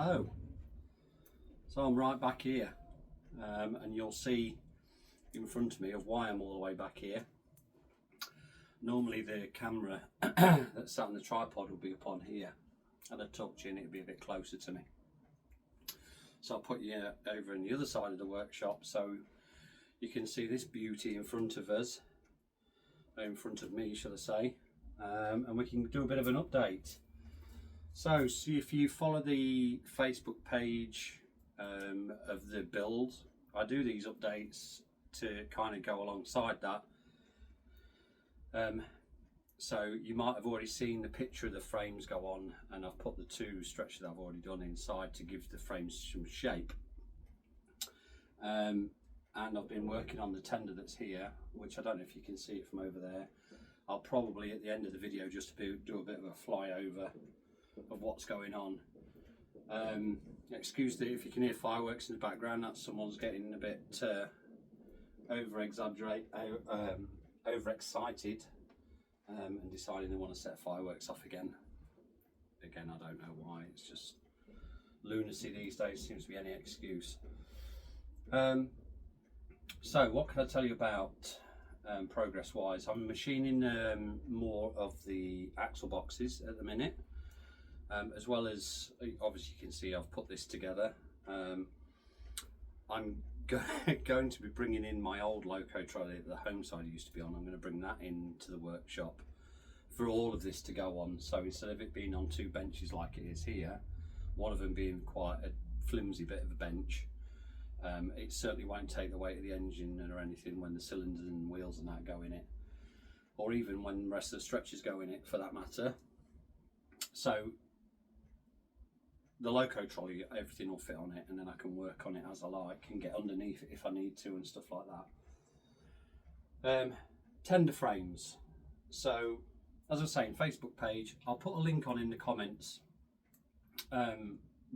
Hello. So I'm right back here, and you'll see in front of me of why I'm all the way back here. Normally the camera that's sat on the tripod will be up on here, and a touch in it'll be a bit closer to me. So I'll put you over on the other side of the workshop so you can see this beauty in front of us, in front of me shall I say, and we can do a bit of an update. So if you follow the Facebook page of the build, I do these updates to kind of go alongside that. So you might have already seen the picture of the frames go on, and I've put the two stretchers that I've already done inside to give the frames some shape. And I've been working on the tender that's here, which I don't know if you can see it from over there. I'll probably at the end of the video just do a bit of a flyover of what's going on. Excuse if you can hear fireworks in the background, that's someone's getting a bit overexcited and deciding they want to set fireworks off again. I don't know why, it's just lunacy these days, seems to be any excuse. So what can I tell you about progress wise? I'm machining more of the axle boxes at the minute, as well as obviously you can see I've put this together. I'm going to be bringing in my old loco trolley that the home side used to be on. I'm going to bring that into the workshop for all of this to go on. So instead of it being on two benches like it is here, one of them being quite a flimsy bit of a bench, it certainly won't take the weight of the engine or anything when the cylinders and wheels and that go in it, or even when the rest of the stretchers go in it for that matter. So the loco trolley, everything will fit on it, and then I can work on it as I like and get underneath it if I need to and stuff like that. Tender frames. So as I was saying, Facebook page, I'll put a link on in the comments,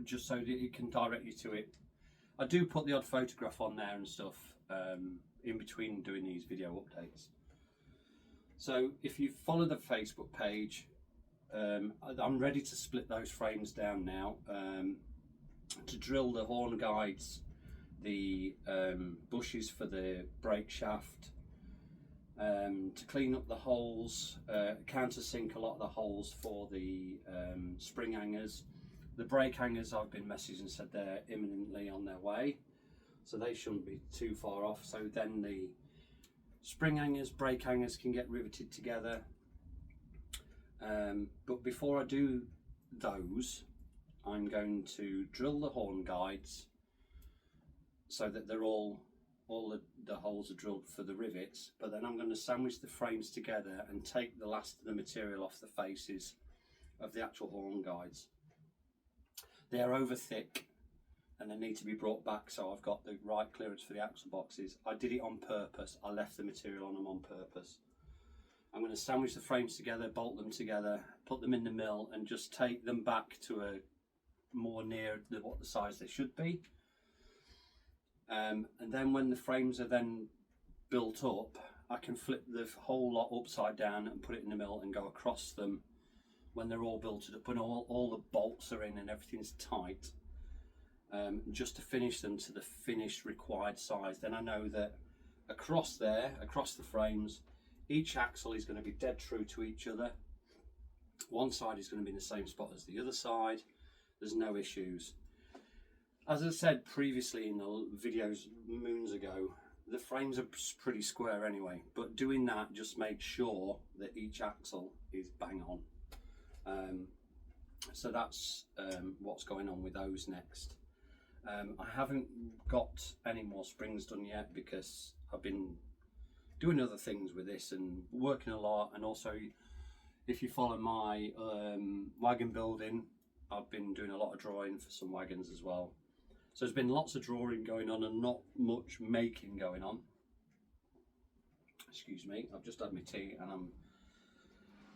just so that it can direct you to it. I do put the odd photograph on there and stuff in between doing these video updates. So if you follow the Facebook page, I'm ready to split those frames down now, to drill the horn guides, the bushes for the brake shaft, to clean up the holes, countersink a lot of the holes for the spring hangers. The brake hangers, I've been messaged and said they're imminently on their way, so they shouldn't be too far off. So then the spring hangers, brake hangers can get riveted together. But before I do those, I'm going to drill the horn guides so that they're all the holes are drilled for the rivets, but then I'm going to sandwich the frames together and take the last of the material off the faces of the actual horn guides. They are over thick and they need to be brought back, so I've got the right clearance for the axle boxes. I did it on purpose, I left the material on them on purpose. I'm going to sandwich the frames together, bolt them together, put them in the mill and just take them back to a more near what the size they should be. And then when the frames are then built up, I can flip the whole lot upside down and put it in the mill and go across them when they're all built up and all the bolts are in and everything's tight, just to finish them to the finished required size. Then I know that across there, across the frames, each axle is going to be dead true to each other. One side is going to be in the same spot as the other side. There's no issues. As I said previously in the videos moons ago, the frames are pretty square anyway, but doing that just makes sure that each axle is bang on. So that's what's going on with those next. I haven't got any more springs done yet because I've been doing other things with this and working a lot, and also if you follow my wagon building, I've been doing a lot of drawing for some wagons as well. So there's been lots of drawing going on and not much making going on. Excuse me, I've just had my tea and I'm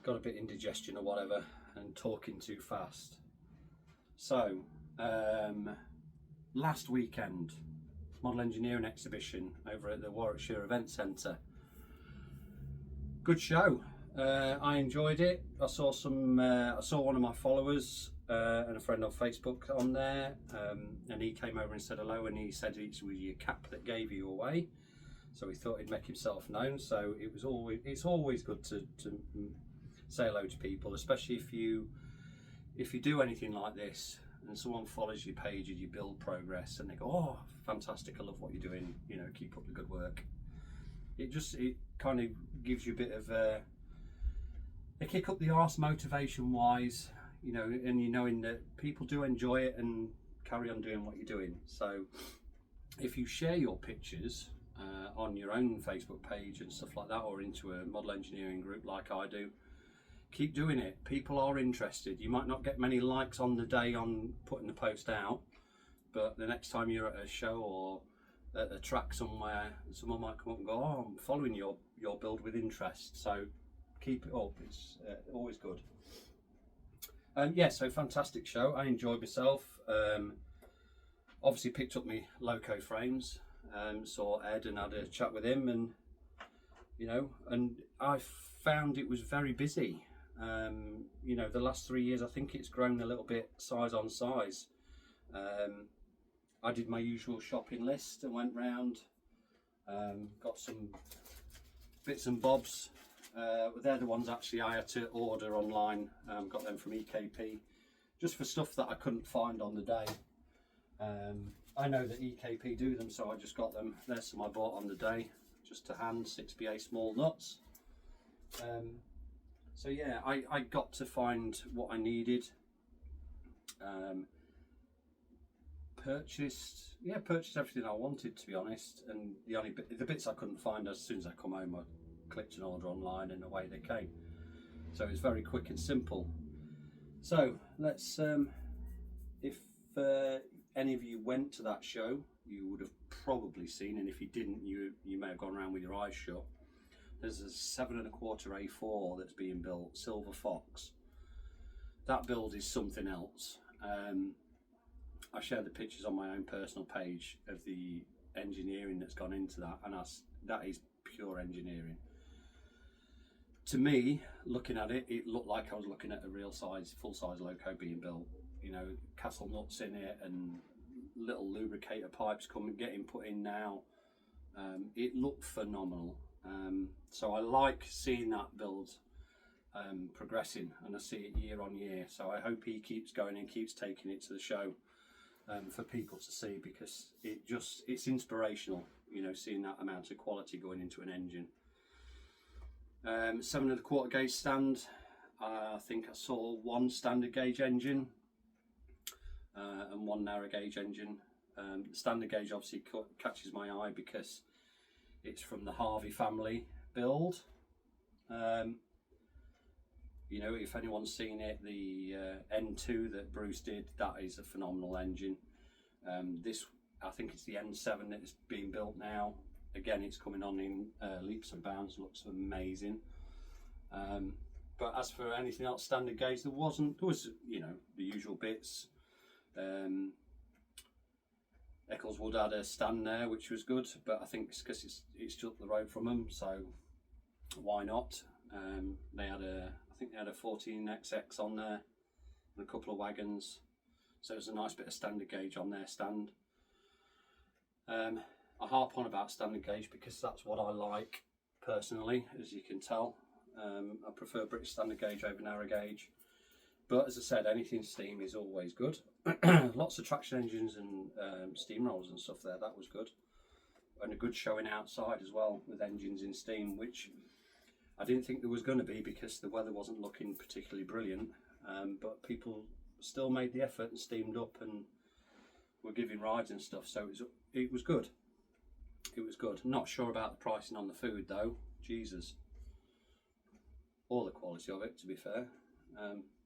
got a bit indigestion or whatever and talking too fast. So last weekend, model engineering exhibition over at the Warwickshire Event Centre. Good show. I enjoyed it. I saw one of my followers and a friend on Facebook on there, and he came over and said hello, and he said it was your cap that gave you away, so he thought he'd make himself known. So it's always good to say hello to people, especially if you do anything like this and someone follows your page and you build progress and they go, oh fantastic, I love what you're doing, you know, keep up the good work. It kind of gives you a bit of a kick up the arse motivation wise, you know, and you knowing that people do enjoy it and carry on doing what you're doing. So if you share your pictures on your own Facebook page and stuff like that, or into a model engineering group like I do, keep doing it. People are interested. You might not get many likes on the day on putting the post out, but the next time you're at a show or at a track somewhere, someone might come up and go, oh, I'm following your build with interest. So keep it up. It's always good. Yeah, so fantastic show. I enjoyed myself. Obviously picked up my loco frames, saw Ed and had a chat with him, and you know, and I found it was very busy. You know, the last 3 years I think it's grown a little bit size on size. I did my usual shopping list and went round, got some bits and bobs. They're the ones actually I had to order online, got them from EKP, just for stuff that I couldn't find on the day. I know that EKP do them, so I just got them. There's some I bought on the day, just to hand, 6BA small nuts. So yeah, I got to find what I needed. Purchased everything I wanted, to be honest, and the bits I couldn't find, as soon as I come home I clicked an order online and away they came. So it's very quick and simple. So let's if any of you went to that show, you would have probably seen, and if you didn't, you may have gone around with your eyes shut. There's a 7 1/4 A4 that's being built, Silver Fox. That build is something else. I shared the pictures on my own personal page of the engineering that's gone into that, and that is pure engineering. To me, looking at it, it looked like I was looking at a real size, full-size loco being built. You know, castle nuts in it and little lubricator pipes getting put in now. It looked phenomenal. So I like seeing that build progressing, and I see it year on year. So I hope he keeps going and keeps taking it to the show for people to see, because it's inspirational, you know, seeing that amount of quality going into an engine. 7 1/4 gauge stand. I think I saw one standard gauge engine and one narrow gauge engine. The standard gauge obviously catches my eye because it's from the Harvey family build. You know, if anyone's seen it, the N2 that Bruce did, that is a phenomenal engine. This, I think it's the N7 that is being built now. Again, it's coming on in leaps and bounds, looks amazing. But as for anything else standard gauge, there was, you know, the usual bits. Eccleswood had a stand there, which was good, but I think it's because it's just up the road from them, so why not? They had I think they had a 14XX on there and a couple of wagons, so it was a nice bit of standard gauge on their stand. I harp on about standard gauge because that's what I like personally, as you can tell. I prefer British standard gauge over narrow gauge, but as I said, anything steam is always good. Lots of traction engines and steamrollers and stuff there, that was good, and a good showing outside as well with engines in steam, which I didn't think there was going to be because the weather wasn't looking particularly brilliant, but people still made the effort and steamed up and were giving rides and stuff, so it was good. It was good. Not sure about the pricing on the food though, Jesus, or the quality of it, to be fair.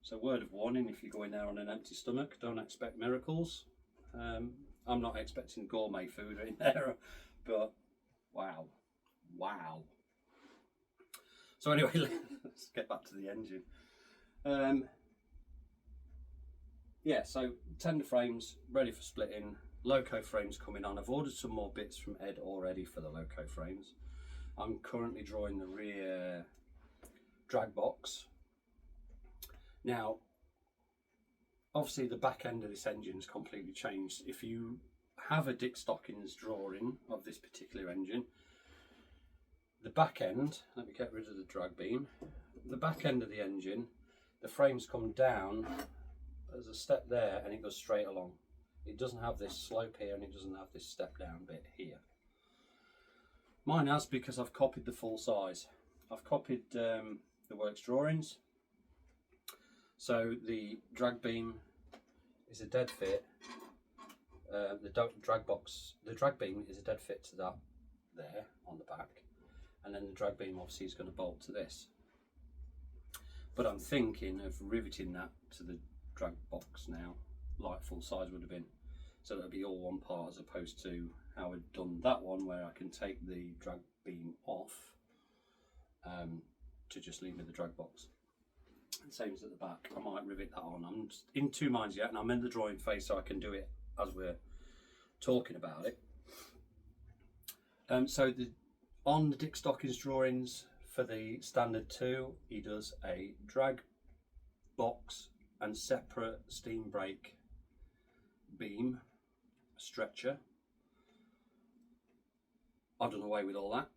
So word of warning, if you go in there on an empty stomach, don't expect miracles. I'm not expecting gourmet food in there, but wow. So anyway, let's get back to the engine. Yeah, so tender frames ready for splitting, loco frames coming on. I've ordered some more bits from Ed already for the loco frames. I'm currently drawing the rear drag box. Now, obviously the back end of this engine has completely changed. If you have a Dick Stockings drawing of this particular engine, the back end, let me get rid of the drag beam, the back end of the engine, the frames come down, there's a step there and it goes straight along. It doesn't have this slope here and it doesn't have this step down bit here. Mine has, because I've copied the full size. I've copied the works drawings. So the drag beam is a dead fit. The drag beam is a dead fit to that there on the back, and then the drag beam obviously is going to bolt to this. But I'm thinking of riveting that to the drag box now, like full size would have been, so that'll be all one part, as opposed to how I've done that one where I can take the drag beam off to just leave with the drag box. And same as at the back, I might rivet that on. I'm just in two minds yet, and I'm in the drawing phase, so I can do it as we're talking about it. So on the Dick Stockings drawings for the standard 2, he does a drag box and separate steam brake beam stretcher. I've done away with all that,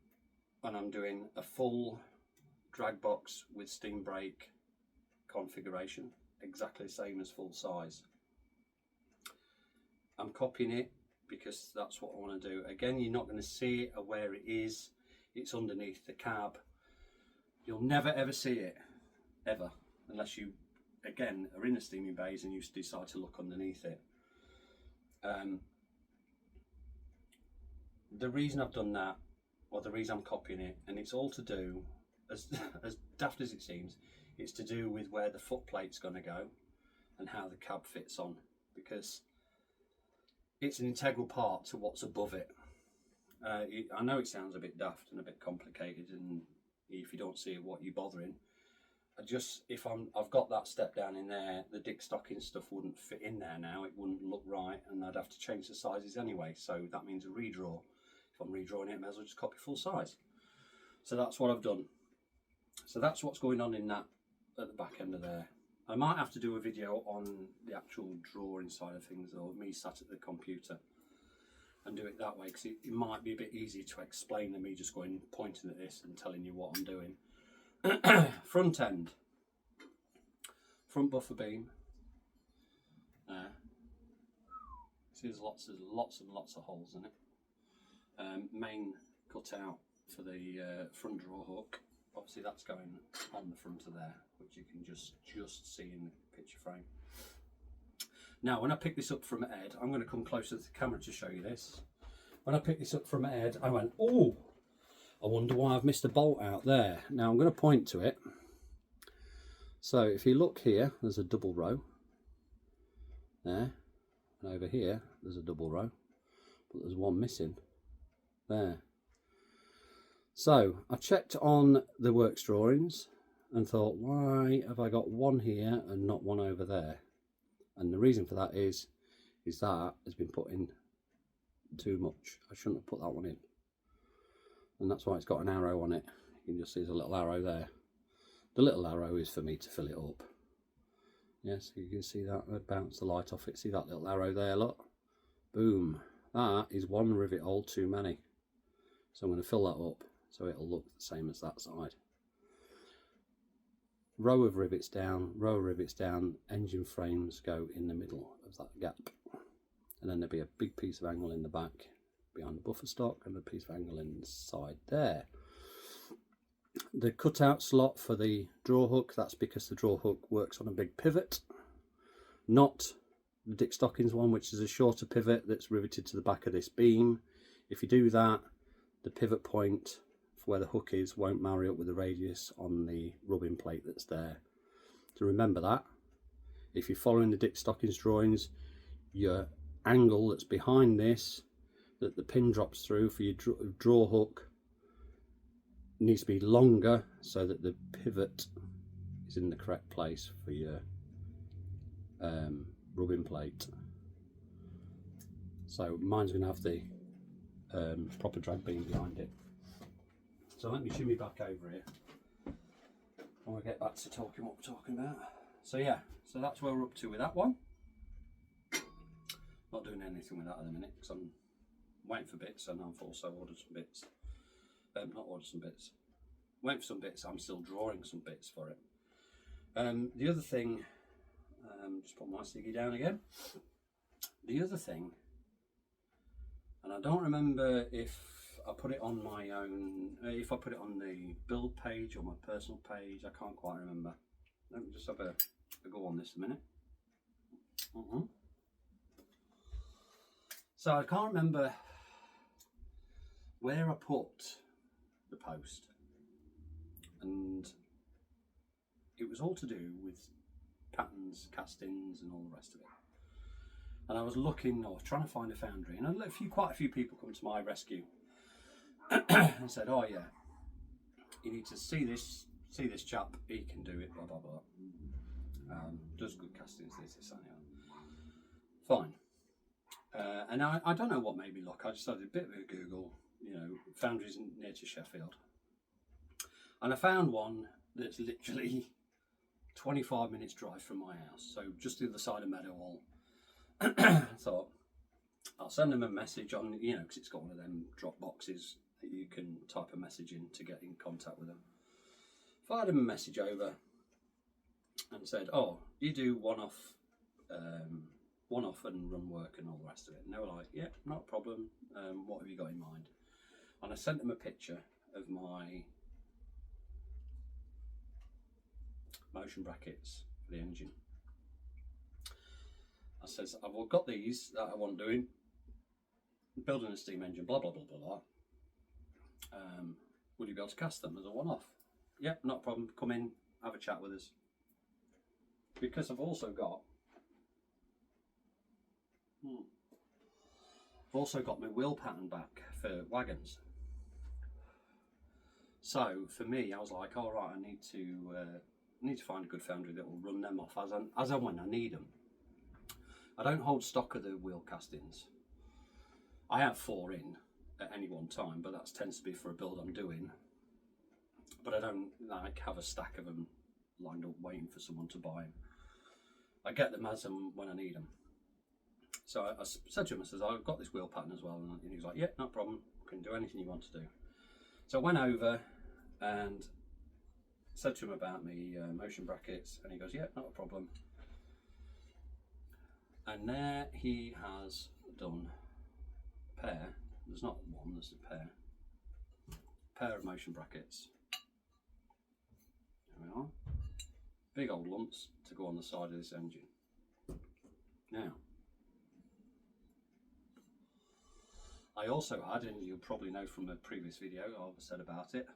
and I'm doing a full drag box with steam brake configuration, exactly the same as full size. I'm copying it because that's what I want to do. Again, you're not going to see it where it is. It's underneath the cab. You'll never ever see it, ever, unless you, again, are in the steaming bays and you decide to look underneath it. The reason I've done that, or the reason I'm copying it, and it's all to do, as daft as it seems, it's to do with where the foot plate's going to go and how the cab fits on, because it's an integral part to what's above it. I know it sounds a bit daft and a bit complicated, and if you don't see it, what are you bothering? I've got that step down in there, the Dick Stockings stuff wouldn't fit in there now, it wouldn't look right, and I'd have to change the sizes anyway, so that means a redraw. If I'm redrawing it, I may as well just copy full size. So that's what I've done. So that's what's going on in that at the back end of there. I might have to do a video on the actual drawing side of things, or me sat at the computer, and do it that way, because it might be a bit easier to explain than me just going pointing at this and telling you what I'm doing. Front end, front buffer beam. See, there's lots and lots of holes in it. Main cutout for the front draw hook. Obviously that's going on the front of there, which you can just see in the picture frame. Now, when I pick this up from Ed, I'm going to come closer to the camera to show you this. When I picked this up from Ed, I went, oh, I wonder why I've missed a bolt out there. Now I'm going to point to it. So if you look here, there's a double row there, and over here there's a double row, but there's one missing there. So I checked on the works drawings and thought, why have I got one here and not one over there? And the reason for that is that has been put in too much. I shouldn't have put that one in, and that's why it's got an arrow on it. You can just see there's a little arrow there. The little arrow is for me to fill it up. Yes, you can see that. I bounce the light off it. See that little arrow there, look? Boom. That is one rivet hole too many. So I'm going to fill that up so it'll look the same as that side. Row of rivets down, row of rivets down, engine frames go in the middle of that gap. And then there'll be a big piece of angle in the back behind the buffer stock, and a piece of angle inside there. The cutout slot for the draw hook, that's because the draw hook works on a big pivot, not the Dick Stockings one, which is a shorter pivot that's riveted to the back of this beam. If you do that, the pivot point for where the hook is won't marry up with the radius on the rubbing plate that's there. So remember that. If you're following the Dick Stockings drawings, your angle that's behind this, that the pin drops through for your draw hook, needs to be longer so that the pivot is in the correct place for your rubbing plate. So mine's going to have the proper drag beam behind it. So let me shimmy back over here. I we'll get back to talking what we're talking about. So yeah, so that's where we're up to with that one. Not doing anything with that at the minute because I'm waiting for bits, and I've also ordered some bits. Not ordered some bits. Waiting for some bits. I'm still drawing some bits for it. The other thing, just put my ciggy down again. The other thing, and I don't remember if I put it on my own, if I put it on the build page or my personal page, I can't quite remember. Let me just have a go on this a minute. So I can't remember where I put the post, and it was all to do with patterns, castings and all the rest of it. And I was looking, or trying to find a foundry, and quite a few people come to my rescue and said, oh yeah, you need to see this chap, he can do it, blah blah blah. Does good castings, this and that. Fine. And I don't know what made me look. I just did a bit of a Google, you know, foundries near to Sheffield, and I found one that's literally 25 minutes drive from my house, so just the other side of Meadowhall. I thought I'll send them a message on, you know, because it's got one of them drop boxes that you can type a message in to get in contact with them. Fired them a message over and said, oh, you do one-off and run work and all the rest of it. And they were like, yeah, not a problem. What have you got in mind? And I sent them a picture of my motion brackets for the engine. I says, I've got these that I want doing, building a steam engine, blah blah blah blah blah. Would you be able to cast them as a one-off? Yep, not a problem. Come in, have a chat with us. Because I've also got my wheel pattern back for wagons. So for me, I was like, all right, I need to find a good foundry that will run them off as and when I need them. I don't hold stock of the wheel castings. I have 4 in at any one time, but that tends to be for a build I'm doing. But I don't like have a stack of them lined up waiting for someone to buy them. I get them as and when I need them. So I said to him, I says, I've got this wheel pattern as well, and he was like, yeah, no problem, can do anything you want to do. So I went over and said to him about me motion brackets, and he goes, yeah, not a problem. And there he has done a pair. There's not one, there's a pair of motion brackets. There we are. Big old lumps to go on the side of this engine. Now, I also had, and you'll probably know from a previous video I've said about it,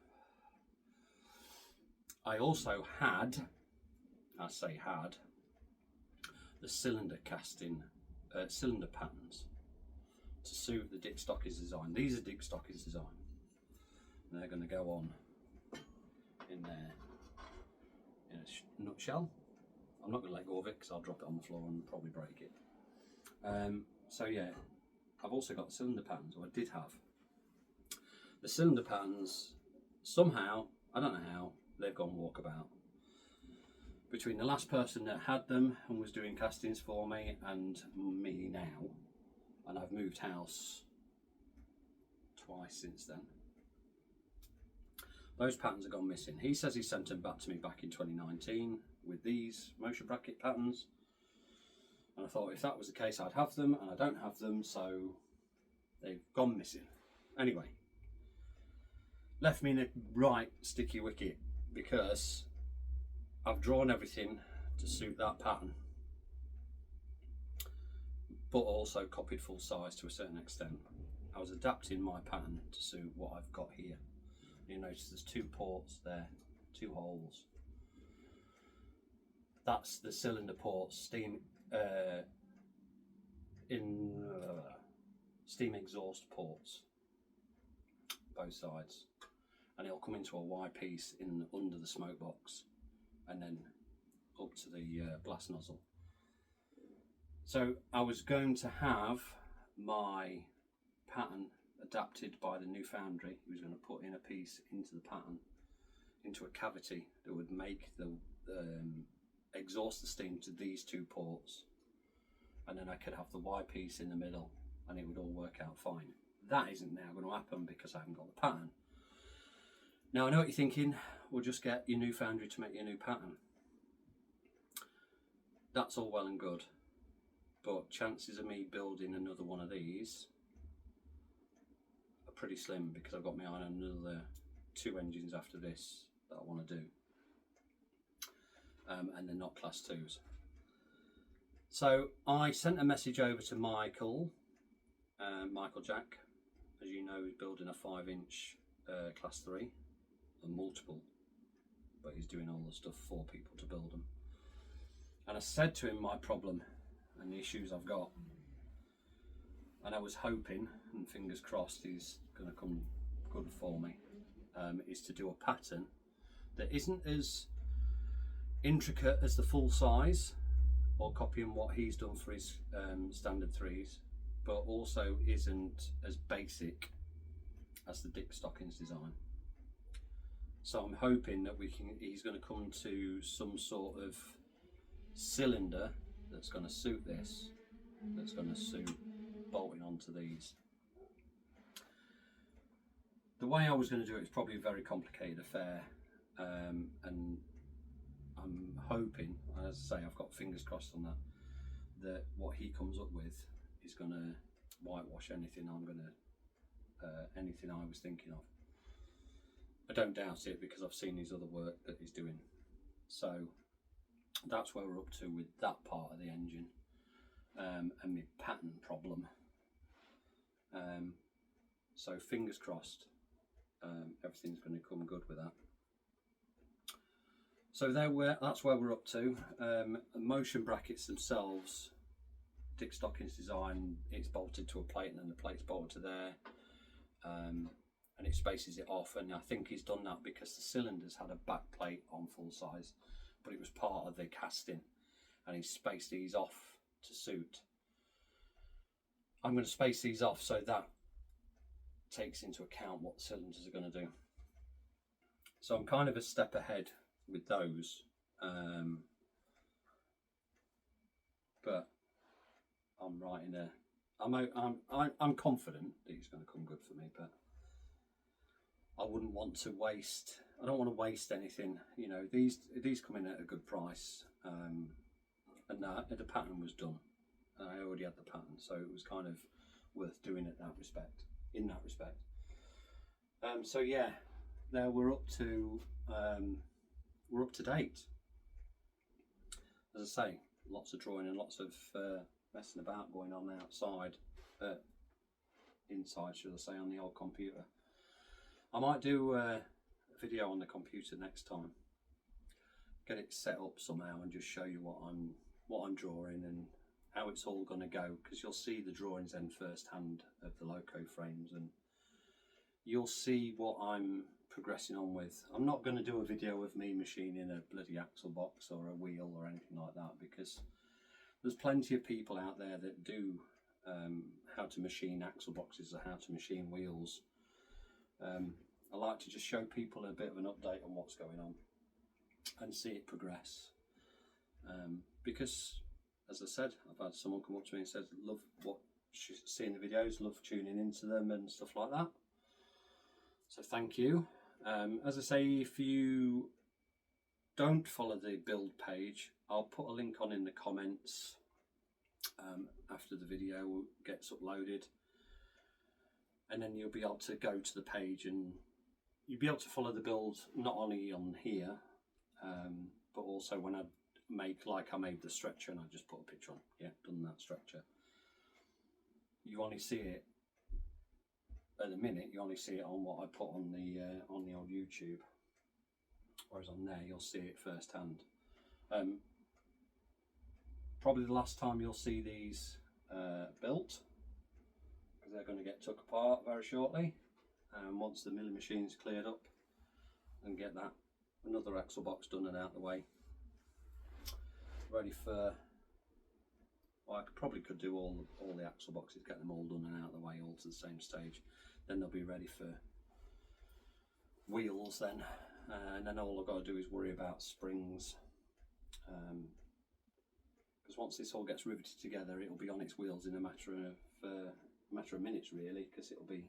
I also had, I say had, the cylinder casting, cylinder patterns to suit the Dick Stockies design. These are Dick Stockies design. And they're going to go on in there in a nutshell. I'm not going to let go of it because I'll drop it on the floor and probably break it. So yeah, I've also got the cylinder patterns, or I did have. The cylinder patterns, somehow, I don't know how, they've gone walkabout. Between the last person that had them and was doing castings for me and me now, and I've moved house twice since then, those patterns have gone missing. He says he sent them back to me back in 2019 with these motion bracket patterns, and I thought if that was the case I'd have them, and I don't have them, so they've gone missing. Anyway, left me in a right sticky wicket because I've drawn everything to suit that pattern, but also copied full size to a certain extent. I was adapting my pattern to suit what I've got here. You notice there's 2 ports there, 2 holes. That's the cylinder ports, steam steam exhaust ports, both sides, and it'll come into a Y piece in under the smoke box, and then up to the blast nozzle. So I was going to have my pattern adapted by the new foundry. He was going to put in a piece into the pattern into a cavity that would make the exhaust the steam to these two ports, and then I could have the Y piece in the middle and it would all work out fine. That isn't now going to happen because I haven't got the pattern. Now I know what you're thinking, we'll just get your new foundry to make your new pattern. That's all well and good, but chances of me building another one of these are pretty slim because I've got my eye on another 2 engines after this that I want to do. And they're not class 2s. So I sent a message over to Michael Jack, as you know, he's building a 5-inch class 3, and multiple, but he's doing all the stuff for people to build them. And I said to him my problem and the issues I've got, and I was hoping, and fingers crossed he's going to come good for me, is to do a pattern that isn't as intricate as the full size, or copying what he's done for his standard 3s, but also isn't as basic as the Dick Stockings design. So I'm hoping that he's going to come to some sort of cylinder that's going to suit this, that's going to suit bolting onto these. The way I was going to do it is probably a very complicated affair, and I'm hoping, as I say, I've got fingers crossed on that what he comes up with is going to whitewash anything anything I was thinking of. I don't doubt it because I've seen his other work that he's doing. So that's where we're up to with that part of the engine, and my pattern problem. So fingers crossed, everything's going to come good with that. So that's where we're up to. Motion brackets themselves, Dick Stockings design, it's bolted to a plate and then the plate's bolted to there, and it spaces it off, and I think he's done that because the cylinders had a back plate on full size, but it was part of the casting, and he spaced these off to suit. I'm going to space these off so that takes into account what the cylinders are going to do. So I'm kind of a step ahead with those, but I'm confident that he's going to come good for me, but I wouldn't want to waste. I don't want to waste anything. You know, these come in at a good price, and the pattern was done. I already had the pattern, so it was kind of worth doing in that respect. So yeah, there we're up to date. As I say, lots of drawing and lots of messing about going on outside, inside, should I say, on the old computer. I might do a video on the computer next time. Get it set up somehow and just show you what I'm drawing and how it's all going to go, because you'll see the drawings then firsthand of the loco frames, and you'll see what I'm progressing on with. I'm not going to do a video of me machining a bloody axle box or a wheel or anything like that, because there's plenty of people out there that do how to machine axle boxes or how to machine wheels. I like to just show people a bit of an update on what's going on and see it progress, because as I said, I've had someone come up to me and said love seeing the videos, love tuning into them and stuff like that, so thank you. As I say, if you don't follow the build page, I'll put a link on in the comments after the video gets uploaded, and then you'll be able to go to the page and you'll be able to follow the build not only on here, but also when I made the stretcher and I just put a picture on, yeah, done that stretcher. You only see it at the minute, you only see it on what I put on the old YouTube, whereas on there you'll see it firsthand. Probably the last time you'll see these built, because they're going to get took apart very shortly, and once the milling machine's cleared up and get that another axle box done and out the way, ready for, well, I probably could do all the axle boxes, get them all done and out the way, all to the same stage, then they'll be ready for wheels then, and then all I've got to do is worry about springs, because once this all gets riveted together, it'll be on its wheels in a matter of minutes, really, because it'll be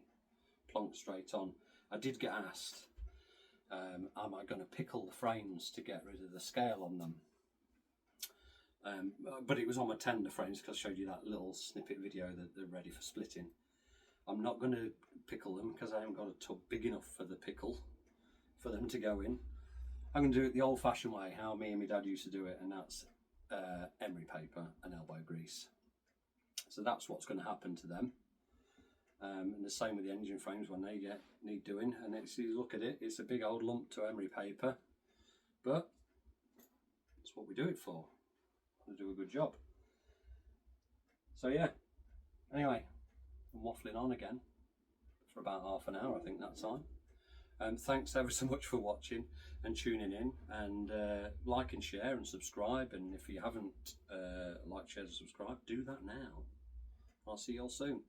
plonked straight on. I did get asked, am I going to pickle the frames to get rid of the scale on them? But it was on my tender frames, because I showed you that little snippet video that they're ready for splitting. I'm not going to pickle them because I haven't got a tub big enough for the pickle for them to go in. I'm going to do it the old fashioned way, how me and my dad used to do it, and that's emery paper and elbow grease. So that's what's going to happen to them. And the same with the engine frames when they need doing. And you look at it, it's a big old lump to emery paper, but that's what we do it for. To do a good job. So yeah, anyway, I'm waffling on again for about half an hour, I think that time. Thanks ever so much for watching and tuning in, and like and share and subscribe, and if you haven't liked, shared and subscribed, do that now. I'll see you all soon.